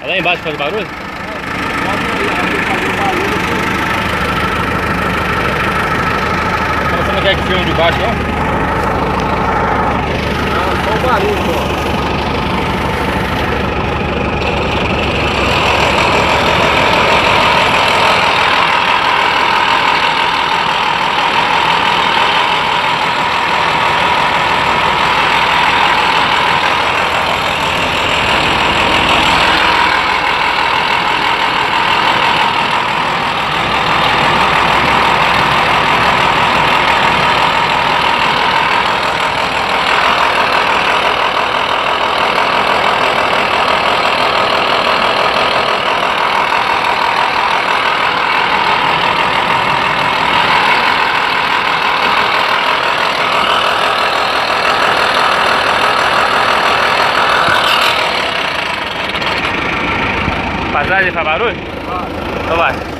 Lá embaixo faz barulho? Você não quer que filme de baixo, não? Não, só o barulho, pô. Pra trás ele faz barulho? Então vai.